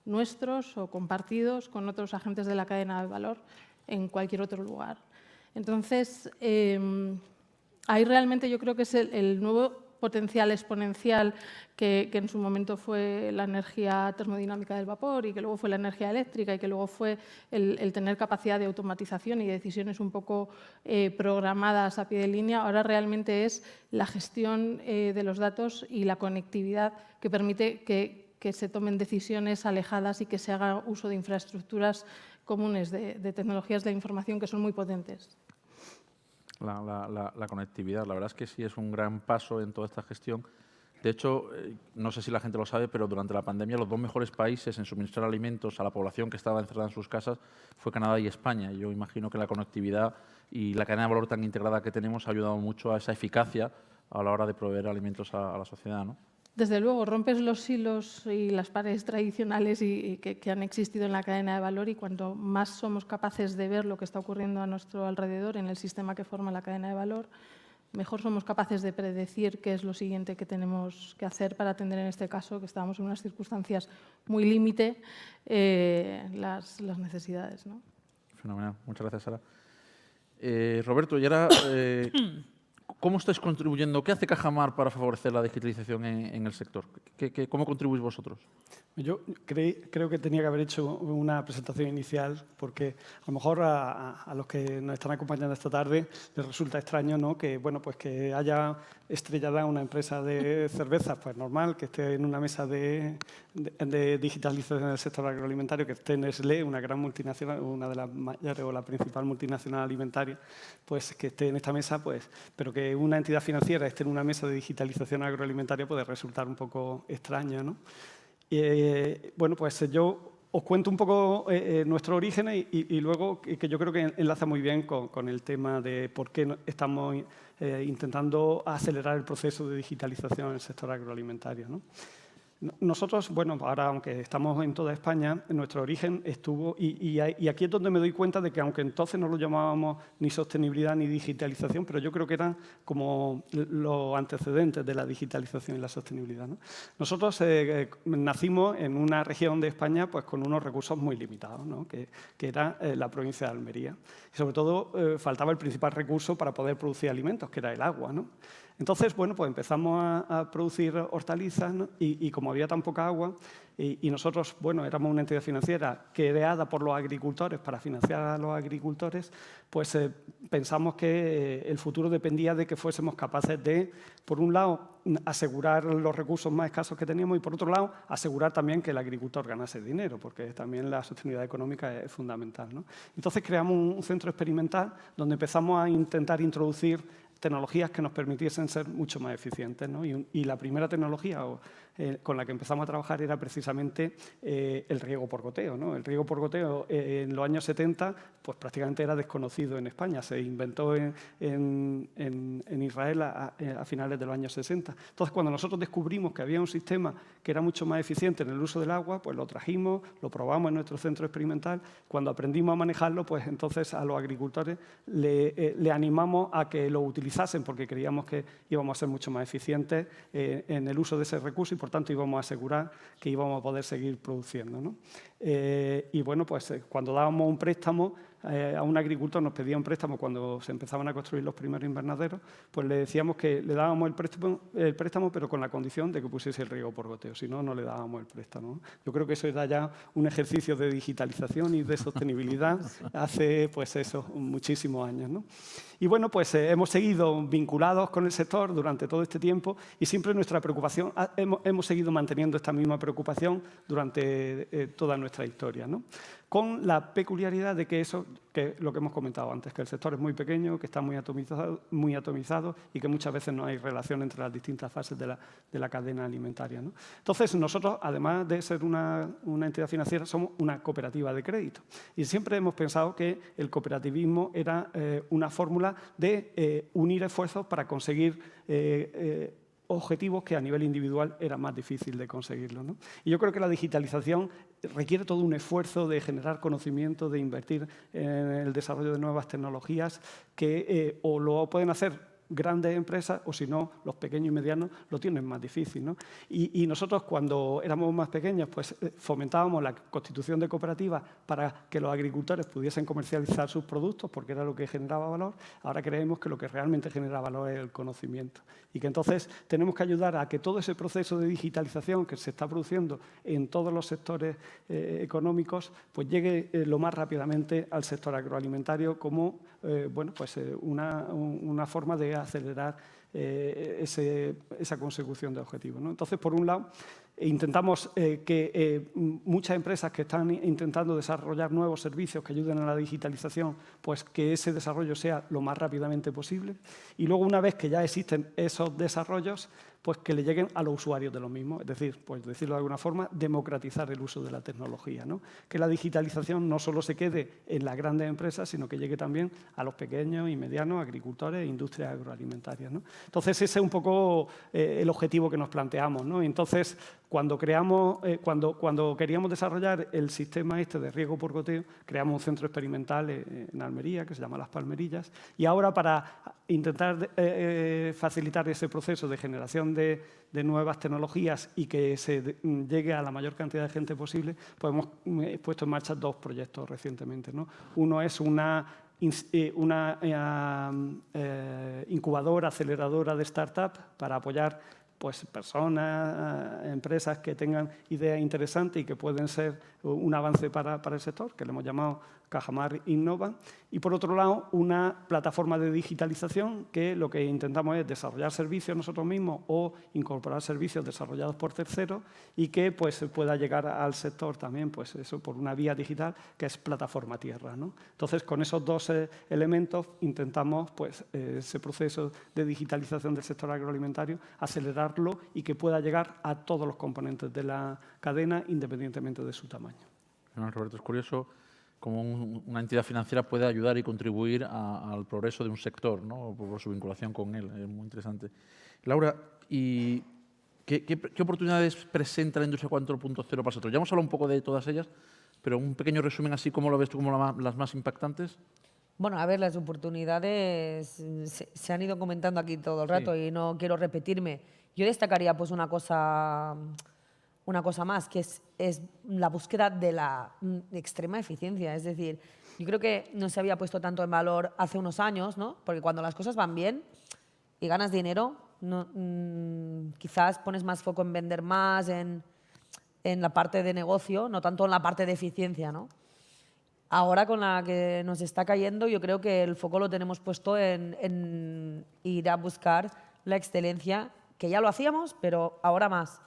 nuestros o compartidos con otros agentes de la cadena de valor en cualquier otro lugar. Entonces, ahí realmente yo creo que es el nuevo potencial exponencial que en su momento fue la energía termodinámica del vapor y que luego fue la energía eléctrica y que luego fue el tener capacidad de automatización y de decisiones un poco programadas a pie de línea. Ahora realmente es la gestión de los datos y la conectividad que permite que se tomen decisiones alejadas y que se haga uso de infraestructuras comunes de tecnologías de la información que son muy potentes. La conectividad, la verdad es que sí es un gran paso en toda esta gestión. De hecho, no sé si la gente lo sabe, pero durante la pandemia los dos mejores países en suministrar alimentos a la población que estaba encerrada en sus casas fue Canadá y España. Yo imagino que la conectividad y la cadena de valor tan integrada que tenemos ha ayudado mucho a esa eficacia a la hora de proveer alimentos a la sociedad, ¿no? Desde luego, rompes los hilos y las paredes tradicionales que han existido en la cadena de valor, y cuanto más somos capaces de ver lo que está ocurriendo a nuestro alrededor en el sistema que forma la cadena de valor, mejor somos capaces de predecir qué es lo siguiente que tenemos que hacer para atender, en este caso, que estábamos en unas circunstancias muy límite, las necesidades, ¿no? Fenomenal. Muchas gracias, Sara. Roberto, y ahora, ¿cómo estáis contribuyendo? ¿Qué hace Cajamar para favorecer la digitalización en el sector? ¿Cómo contribuís vosotros? Yo creo que tenía que haber hecho una presentación inicial, porque a lo mejor a los que nos están acompañando esta tarde les resulta extraño, ¿no?, que, bueno, pues que haya estrellada una empresa de cervezas, pues normal, que esté en una mesa de digitalización del sector agroalimentario, que esté Nestlé, una gran multinacional, una de las mayores o la principal multinacional alimentaria, pues que esté en esta mesa, pues, pero que una entidad financiera esté en una mesa de digitalización agroalimentaria puede resultar un poco extraño, ¿no? Bueno, pues yo os cuento un poco nuestro origen y luego que yo creo que enlaza muy bien con el tema de por qué estamos intentando acelerar el proceso de digitalización en el sector agroalimentario, ¿no? Nosotros, bueno, ahora aunque estamos en toda España, nuestro origen estuvo, y aquí es donde me doy cuenta de que aunque entonces no lo llamábamos ni sostenibilidad ni digitalización, pero yo creo que eran como los antecedentes de la digitalización y la sostenibilidad, ¿no? Nosotros nacimos en una región de España pues con unos recursos muy limitados, ¿no?, que era la provincia de Almería. Y sobre todo faltaba el principal recurso para poder producir alimentos, que era el agua, ¿no? Entonces, bueno, pues empezamos a producir hortalizas, ¿no? Y como había tan poca agua, y nosotros, bueno, éramos una entidad financiera creada por los agricultores para financiar a los agricultores, pues pensamos que el futuro dependía de que fuésemos capaces de, por un lado, asegurar los recursos más escasos que teníamos y, por otro lado, asegurar también que el agricultor ganase dinero, porque también la sostenibilidad económica es fundamental, ¿no? Entonces creamos un centro experimental donde empezamos a intentar introducir tecnologías que nos permitiesen ser mucho más eficientes, ¿no? Y la primera tecnología con la que empezamos a trabajar era precisamente el riego por goteo, ¿no? El riego por goteo en los años 70 pues prácticamente era desconocido en España. Se inventó en Israel a finales de los años 60. Entonces, cuando nosotros descubrimos que había un sistema que era mucho más eficiente en el uso del agua, pues lo trajimos, lo probamos en nuestro centro experimental. Cuando aprendimos a manejarlo, pues entonces a los agricultores le animamos a que lo utilizasen porque creíamos que íbamos a ser mucho más eficientes en el uso de ese recurso y, por tanto, íbamos a asegurar que íbamos a poder seguir produciendo, ¿no? Y bueno, pues cuando dábamos un préstamo a un agricultor, nos pedía un préstamo cuando se empezaban a construir los primeros invernaderos, pues le decíamos que le dábamos el préstamo, pero con la condición de que pusiese el riego por goteo, si no, no le dábamos el préstamo, ¿no? Yo creo que eso era ya un ejercicio de digitalización y de sostenibilidad hace, pues eso, muchísimos años, ¿no? Y bueno, pues hemos seguido vinculados con el sector durante todo este tiempo y siempre nuestra preocupación, hemos seguido manteniendo esta misma preocupación durante toda nuestra historia, ¿no? Con la peculiaridad de que eso, que lo que hemos comentado antes, que el sector es muy pequeño, que está muy atomizado y que muchas veces no hay relación entre las distintas fases de la cadena alimentaria, ¿no? Entonces, nosotros, además de ser una entidad financiera, somos una cooperativa de crédito. Y siempre hemos pensado que el cooperativismo era una fórmula de unir esfuerzos para conseguir objetivos que a nivel individual era más difícil de conseguirlo, ¿no? Y yo creo que la digitalización requiere todo un esfuerzo de generar conocimiento, de invertir en el desarrollo de nuevas tecnologías que o lo pueden hacer grandes empresas o, si no, los pequeños y medianos lo tienen más difícil, ¿no? Y nosotros, cuando éramos más pequeños, pues fomentábamos la constitución de cooperativas para que los agricultores pudiesen comercializar sus productos porque era lo que generaba valor. Ahora creemos que lo que realmente genera valor es el conocimiento y que entonces tenemos que ayudar a que todo ese proceso de digitalización que se está produciendo en todos los sectores económicos pues llegue lo más rápidamente al sector agroalimentario como bueno, pues, una forma de acelerar esa consecución de objetivos, ¿no? Entonces, por un lado, intentamos que muchas empresas que están intentando desarrollar nuevos servicios que ayuden a la digitalización, pues que ese desarrollo sea lo más rápidamente posible. Y luego, una vez que ya existen esos desarrollos, pues que le lleguen a los usuarios de los mismos. Es decir, pues decirlo de alguna forma, democratizar el uso de la tecnología, ¿no? Que la digitalización no solo se quede en las grandes empresas, sino que llegue también a los pequeños y medianos agricultores e industrias agroalimentarias, ¿no? Entonces, ese es un poco el objetivo que nos planteamos, ¿no? Entonces, cuando queríamos desarrollar el sistema este de riego por goteo, creamos un centro experimental en Almería, que se llama Las Palmerillas, y ahora para intentar facilitar ese proceso de generación de nuevas tecnologías y que se llegue a la mayor cantidad de gente posible, pues hemos puesto en marcha dos proyectos recientemente, ¿no? Uno es una incubadora, aceleradora de startup para apoyar pues, personas, empresas que tengan ideas interesantes y que pueden ser un avance para el sector, que le hemos llamado Cajamar Innova. Y, por otro lado, una plataforma de digitalización que lo que intentamos es desarrollar servicios nosotros mismos o incorporar servicios desarrollados por terceros y que pues, pueda llegar al sector también pues, eso, por una vía digital que es Plataforma Tierra, ¿no? Entonces, con esos dos elementos intentamos pues, ese proceso de digitalización del sector agroalimentario, acelerarlo y que pueda llegar a todos los componentes de la cadena independientemente de su tamaño. Bueno, Roberto, es curioso cómo una entidad financiera puede ayudar y contribuir al progreso de un sector, ¿no? Por su vinculación con él. Es muy interesante. Laura, ¿y qué oportunidades presenta la industria 4.0 para nosotros? Ya hemos hablado un poco de todas ellas, pero un pequeño resumen así, ¿cómo lo ves tú como las más impactantes? Bueno, a ver, las oportunidades se han ido comentando aquí todo el rato y no quiero repetirme. Yo destacaría pues una cosa más, que es la búsqueda de la extrema eficiencia. Es decir, yo creo que no se había puesto tanto en valor hace unos años, ¿no? Porque cuando las cosas van bien y ganas dinero, quizás pones más foco en vender más, en la parte de negocio, no tanto en la parte de eficiencia, ¿no? Ahora, con la que nos está cayendo, yo creo que el foco lo tenemos puesto en ir a buscar la excelencia, que ya lo hacíamos, pero ahora más.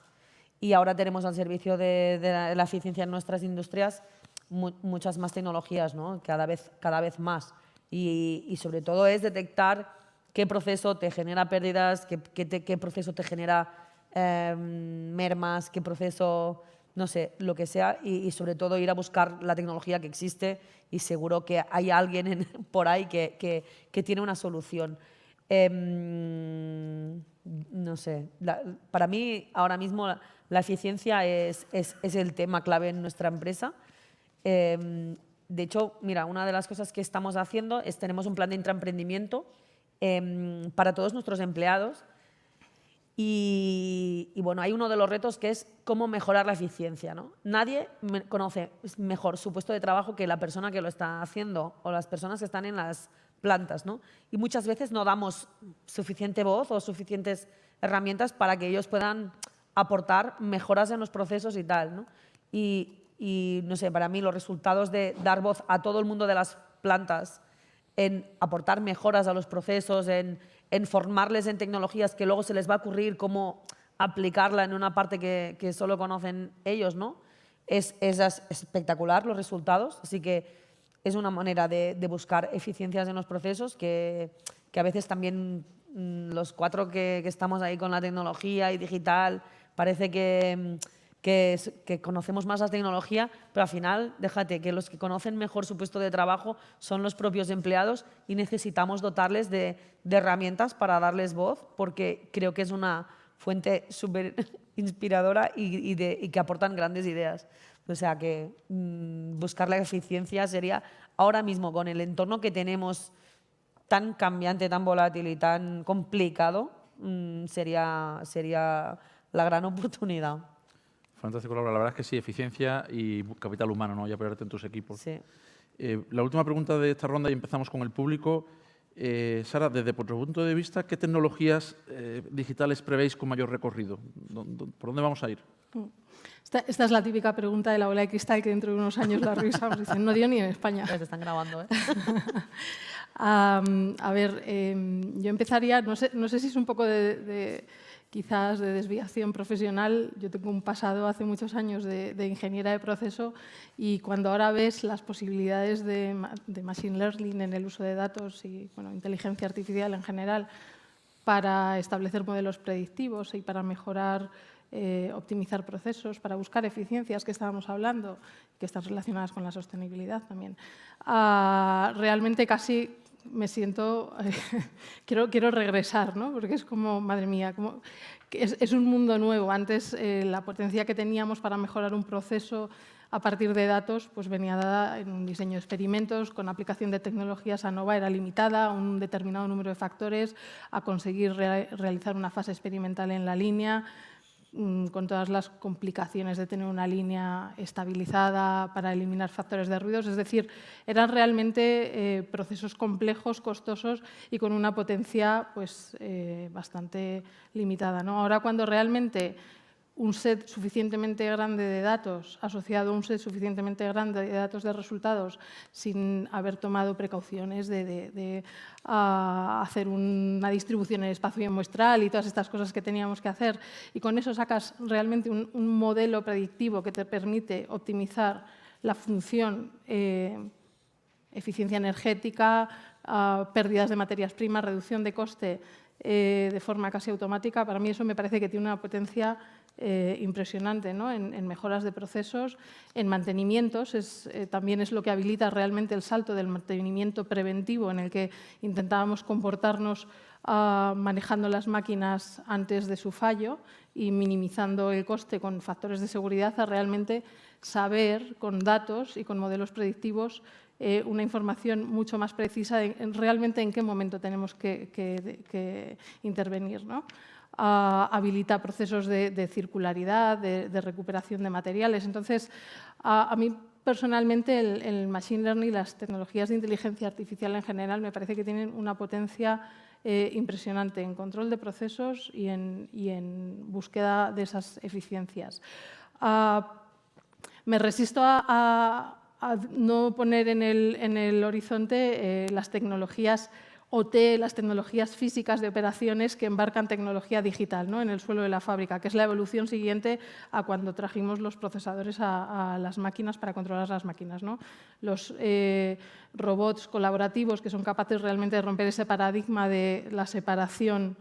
Y ahora tenemos al servicio de la eficiencia en nuestras industrias muchas más tecnologías, ¿no? Cada vez más. Y sobre todo es detectar qué proceso te genera pérdidas, qué proceso te genera mermas, qué proceso, no sé, lo que sea, y sobre todo ir a buscar la tecnología que existe y seguro que hay alguien por ahí que tiene una solución. No sé, para mí ahora mismo la eficiencia es el tema clave en nuestra empresa. De hecho, mira, una de las cosas que estamos haciendo es tenemos un plan de intraemprendimiento para todos nuestros empleados y bueno, hay uno de los retos que es cómo mejorar la eficiencia, ¿no? Nadie conoce mejor su puesto de trabajo que la persona que lo está haciendo o las personas que están en las plantas, ¿no? Y muchas veces no damos suficiente voz o suficientes herramientas para que ellos puedan aportar mejoras en los procesos y tal, ¿no? Y no sé, para mí los resultados de dar voz a todo el mundo de las plantas, en aportar mejoras a los procesos, en formarles en tecnologías que luego se les va a ocurrir cómo aplicarla en una parte que solo conocen ellos, ¿no? Es espectacular los resultados, así que es una manera de buscar eficiencias en los procesos que a veces también los cuatro que estamos ahí con la tecnología y digital parece que conocemos más la tecnología, pero al final, déjate, que los que conocen mejor su puesto de trabajo son los propios empleados y necesitamos dotarles de herramientas para darles voz, porque creo que es una fuente súper inspiradora y que aportan grandes ideas. O sea que buscar la eficiencia sería, ahora mismo con el entorno que tenemos tan cambiante, tan volátil y tan complicado, sería la gran oportunidad. Fantástico, Laura. La verdad es que sí, eficiencia y capital humano, ¿no? Y apoyarte en tus equipos. Sí. La última pregunta de esta ronda y empezamos con el público. Sara, desde vuestro punto de vista, ¿qué tecnologías digitales prevéis con mayor recorrido? ¿Por dónde vamos a ir? Esta es la típica pregunta de la bola de cristal que dentro de unos años la revisamos y dicen, no dio ni en España. Ya te están grabando, ¿eh? A ver, yo empezaría, no sé si es un poco quizás de desviación profesional. Yo tengo un pasado hace muchos años de ingeniera de proceso y cuando ahora ves las posibilidades de machine learning en el uso de datos y inteligencia artificial en general para establecer modelos predictivos y para mejorar, optimizar procesos, para buscar eficiencias que estábamos hablando, que están relacionadas con la sostenibilidad también, realmente casi me siento, quiero regresar, ¿no? Porque es como, madre mía, es un mundo nuevo. Antes la potencia que teníamos para mejorar un proceso a partir de datos pues venía dada en un diseño de experimentos, con aplicación de tecnologías ANOVA era limitada a un determinado número de factores, a conseguir realizar una fase experimental en la línea, con todas las complicaciones de tener una línea estabilizada para eliminar factores de ruidos. Es decir, eran realmente procesos complejos, costosos y con una potencia pues, bastante limitada, ¿no? Ahora, cuando realmente un set suficientemente grande de datos asociado a un set suficientemente grande de datos de resultados sin haber tomado precauciones de hacer una distribución en espacio muestral y todas estas cosas que teníamos que hacer, y con eso sacas realmente un modelo predictivo que te permite optimizar la función, eficiencia energética, pérdidas de materias primas, reducción de coste de forma casi automática. Para mí eso me parece que tiene una potencia impresionante, ¿no? En mejoras de procesos, en mantenimientos, también es lo que habilita realmente el salto del mantenimiento preventivo, en el que intentábamos comportarnos manejando las máquinas antes de su fallo y minimizando el coste con factores de seguridad, a realmente saber con datos y con modelos predictivos una información mucho más precisa de realmente en qué momento tenemos que intervenir, ¿no? Habilita procesos de circularidad, de recuperación de materiales. Entonces, a mí personalmente el machine learning y las tecnologías de inteligencia artificial en general me parece que tienen una potencia impresionante en control de procesos y en búsqueda de esas eficiencias. Me resisto a no poner en el horizonte las tecnologías OT, las tecnologías físicas de operaciones que embarcan tecnología digital, ¿no? En el suelo de la fábrica, que es la evolución siguiente a cuando trajimos los procesadores a las máquinas para controlar las máquinas, ¿no? Los robots colaborativos que son capaces realmente de romper ese paradigma de la separación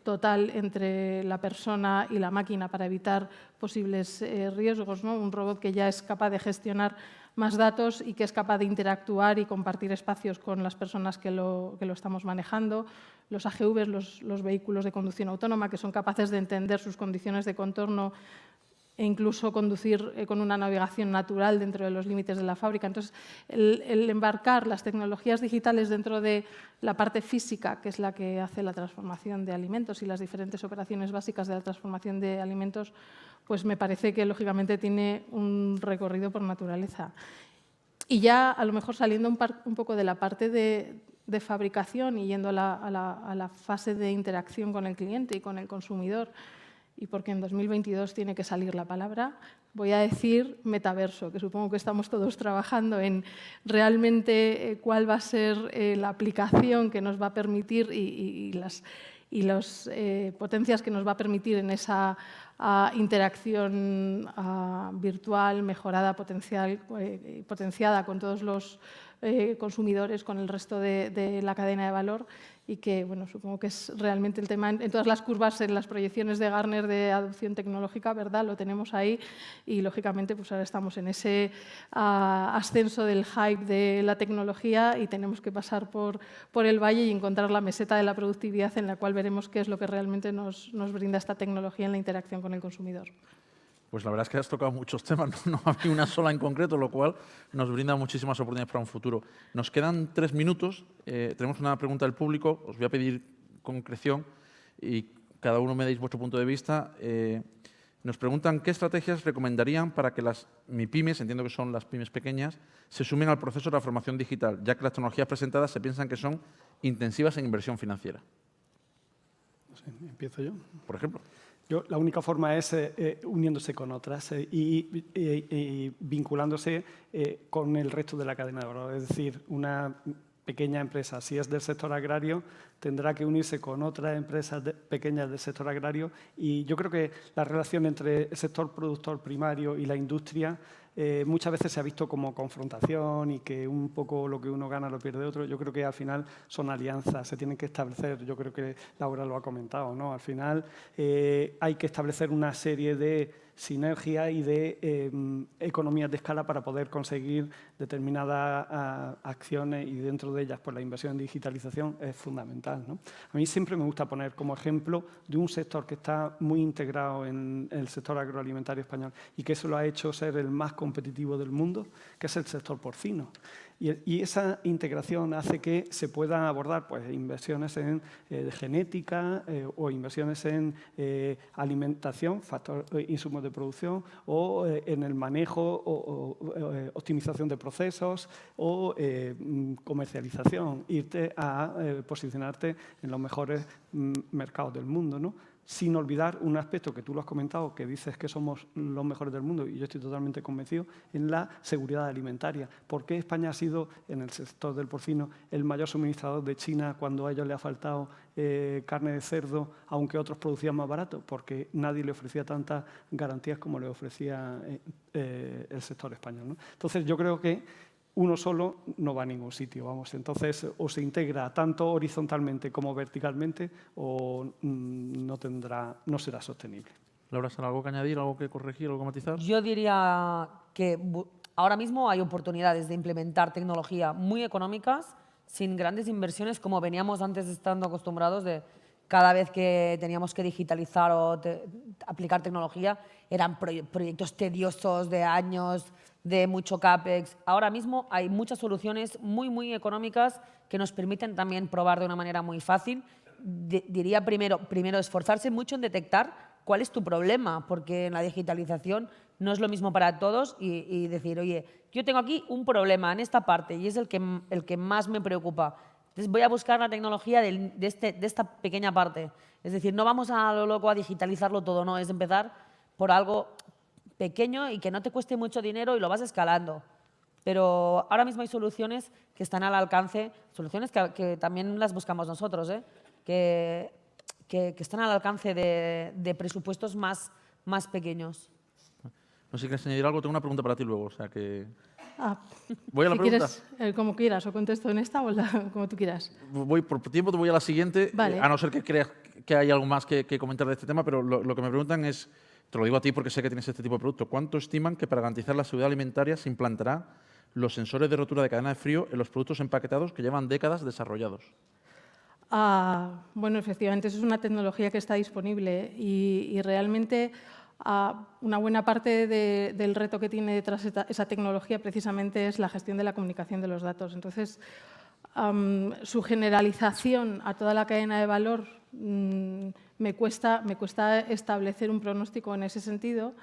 total entre la persona y la máquina para evitar posibles riesgos, ¿no? Un robot que ya es capaz de gestionar más datos y que es capaz de interactuar y compartir espacios con las personas que lo estamos manejando. Los AGVs, los vehículos de conducción autónoma, que son capaces de entender sus condiciones de contorno e incluso conducir con una navegación natural dentro de los límites de la fábrica. Entonces, el embarcar las tecnologías digitales dentro de la parte física, que es la que hace la transformación de alimentos y las diferentes operaciones básicas de la transformación de alimentos, pues me parece que, lógicamente, tiene un recorrido por naturaleza. Y ya, a lo mejor, saliendo un poco de la parte de fabricación y yendo a la fase de interacción con el cliente y con el consumidor, y porque en 2022 tiene que salir la palabra, voy a decir metaverso, que supongo que estamos todos trabajando en realmente cuál va a ser la aplicación que nos va a permitir y las potencias que nos va a permitir en esa interacción virtual, mejorada, potenciada con todos los consumidores, con el resto de la cadena de valor, y que, bueno, supongo que es realmente el tema en todas las curvas, en las proyecciones de Gartner de adopción tecnológica, ¿verdad? Lo tenemos ahí y, lógicamente, pues ahora estamos en ese ascenso del hype de la tecnología y tenemos que pasar por el valle y encontrar la meseta de la productividad en la cual veremos qué es lo que realmente nos brinda esta tecnología en la interacción con el consumidor. Pues la verdad es que has tocado muchos temas, no hay una sola en concreto, lo cual nos brinda muchísimas oportunidades para un futuro. Nos quedan 3 minutos, tenemos una pregunta del público, os voy a pedir concreción y cada uno me deis vuestro punto de vista. Nos preguntan qué estrategias recomendarían para que las MIPYMES, entiendo que son las pymes pequeñas, se sumen al proceso de transformación digital, ya que las tecnologías presentadas se piensan que son intensivas en inversión financiera. No sé, ¿empiezo yo? Por ejemplo. La única forma es uniéndose con otras y vinculándose con el resto de la cadena de valor. Es decir, una pequeña empresa, si es del sector agrario, tendrá que unirse con otras empresas pequeñas del sector agrario, y yo creo que la relación entre el sector productor primario y la industria muchas veces se ha visto como confrontación y que un poco lo que uno gana lo pierde otro. Yo creo que al final son alianzas, se tienen que establecer. Yo creo que Laura lo ha comentado, ¿no? Al final hay que establecer una serie de sinergia y de economías de escala para poder conseguir determinadas acciones, y dentro de ellas pues la inversión en digitalización es fundamental, ¿no? A mí siempre me gusta poner como ejemplo de un sector que está muy integrado en el sector agroalimentario español y que eso lo ha hecho ser el más competitivo del mundo, que es el sector porcino. Y esa integración hace que se puedan abordar pues, inversiones en genética o inversiones en alimentación, insumos de producción, o en el manejo o optimización de procesos o comercialización, irte a posicionarte en los mejores mercados del mundo, ¿no? Sin olvidar un aspecto que tú lo has comentado, que dices que somos los mejores del mundo, y yo estoy totalmente convencido, en la seguridad alimentaria. ¿Por qué España ha sido, en el sector del porcino, el mayor suministrador de China cuando a ellos le ha faltado carne de cerdo, aunque otros producían más barato? Porque nadie le ofrecía tantas garantías como le ofrecía el sector español, ¿no? Entonces, yo creo que uno solo no va a ningún sitio, vamos. Entonces, o se integra tanto horizontalmente como verticalmente, o no será sostenible. Laura, ¿algo que añadir, algo que corregir, algo que matizar? Yo diría que ahora mismo hay oportunidades de implementar tecnología muy económicas, sin grandes inversiones, como veníamos antes estando acostumbrados de cada vez que teníamos que digitalizar o aplicar tecnología, eran proyectos tediosos de años, de mucho CAPEX. Ahora mismo hay muchas soluciones muy económicas que nos permiten también probar de una manera muy fácil. Diría primero esforzarse mucho en detectar cuál es tu problema, porque en la digitalización no es lo mismo para todos, y decir, oye, yo tengo aquí un problema en esta parte y es el que más me preocupa. Entonces voy a buscar la tecnología de esta pequeña parte. Es decir, no vamos a lo loco a digitalizarlo todo, no, es empezar por algo pequeño y que no te cueste mucho dinero y lo vas escalando. Pero ahora mismo hay soluciones que están al alcance, soluciones que también las buscamos nosotros, que están al alcance de presupuestos más pequeños. No sé si quieres añadir algo, tengo una pregunta para ti luego. O sea que... Voy a la si pregunta. quieres, como quieras, o contesto en esta o como tú quieras. Voy por tiempo, te voy a la siguiente, Vale. a no ser que creas que hay algo más que comentar de este tema, pero lo que me preguntan es, te lo digo a ti porque sé que tienes este tipo de producto, ¿cuánto estiman que para garantizar la seguridad alimentaria se implantará los sensores de rotura de cadena de frío en los productos empaquetados que llevan décadas desarrollados? Bueno, efectivamente, eso es una tecnología que está disponible y realmente una buena parte del reto que tiene detrás esa tecnología precisamente es la gestión de la comunicación de los datos. Entonces, su generalización a toda la cadena de valor me cuesta establecer un pronóstico en ese sentido,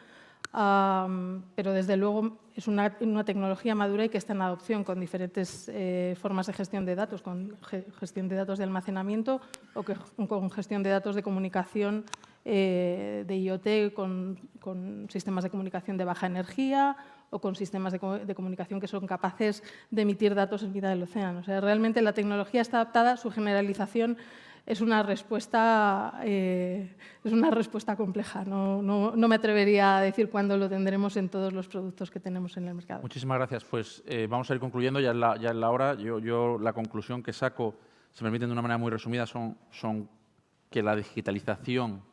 pero desde luego es una tecnología madura y que está en adopción con diferentes formas de gestión de datos, con gestión de datos de almacenamiento o con gestión de datos de comunicación de IoT, con sistemas de comunicación de baja energía o con sistemas de comunicación que son capaces de emitir datos en mitad del océano. O sea, realmente la tecnología está adaptada, su generalización es una respuesta compleja. No me atrevería a decir cuándo lo tendremos en todos los productos que tenemos en el mercado. Muchísimas gracias. Pues vamos a ir concluyendo, ya es la hora. Yo la conclusión que saco, se me permiten de una manera muy resumida, son que la digitalización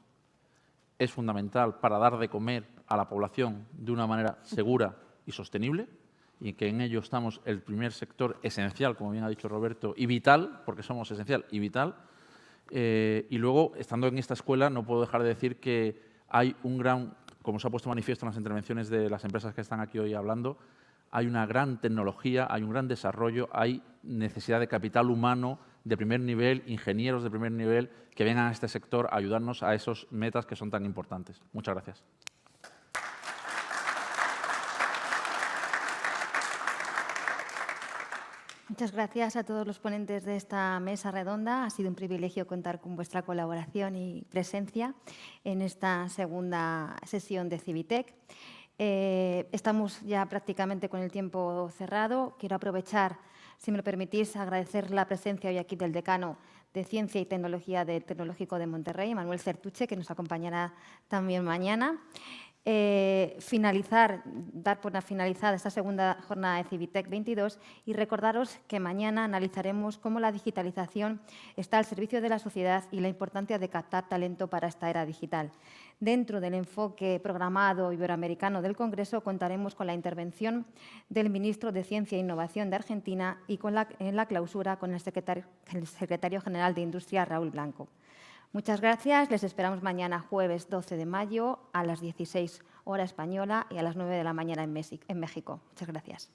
es fundamental para dar de comer a la población de una manera segura y sostenible, y que en ello estamos el primer sector esencial, como bien ha dicho Roberto, y vital, porque somos esencial y vital. Y luego, estando en esta escuela, no puedo dejar de decir que hay un gran, como se ha puesto manifiesto en las intervenciones de las empresas que están aquí hoy hablando, hay una gran tecnología, hay un gran desarrollo, hay necesidad de capital humano de primer nivel, ingenieros de primer nivel, que vengan a este sector a ayudarnos a esos metas que son tan importantes. Muchas gracias. Muchas gracias a todos los ponentes de esta mesa redonda. Ha sido un privilegio contar con vuestra colaboración y presencia en esta segunda sesión de Civitec. Estamos ya prácticamente con el tiempo cerrado. Quiero aprovechar, si me lo permitís, agradecer la presencia hoy aquí del decano de Ciencia y Tecnología del Tecnológico de Monterrey, Manuel Certuche, que nos acompañará también mañana. Dar por finalizada esta segunda jornada de Civitec 22 y recordaros que mañana analizaremos cómo la digitalización está al servicio de la sociedad y la importancia de captar talento para esta era digital. Dentro del enfoque programado iberoamericano del Congreso contaremos con la intervención del ministro de Ciencia e Innovación de Argentina y en la clausura con el secretario general de Industria, Raúl Blanco. Muchas gracias. Les esperamos mañana, jueves 12 de mayo, a las 16 hora española y a las 9 de la mañana en México. Muchas gracias.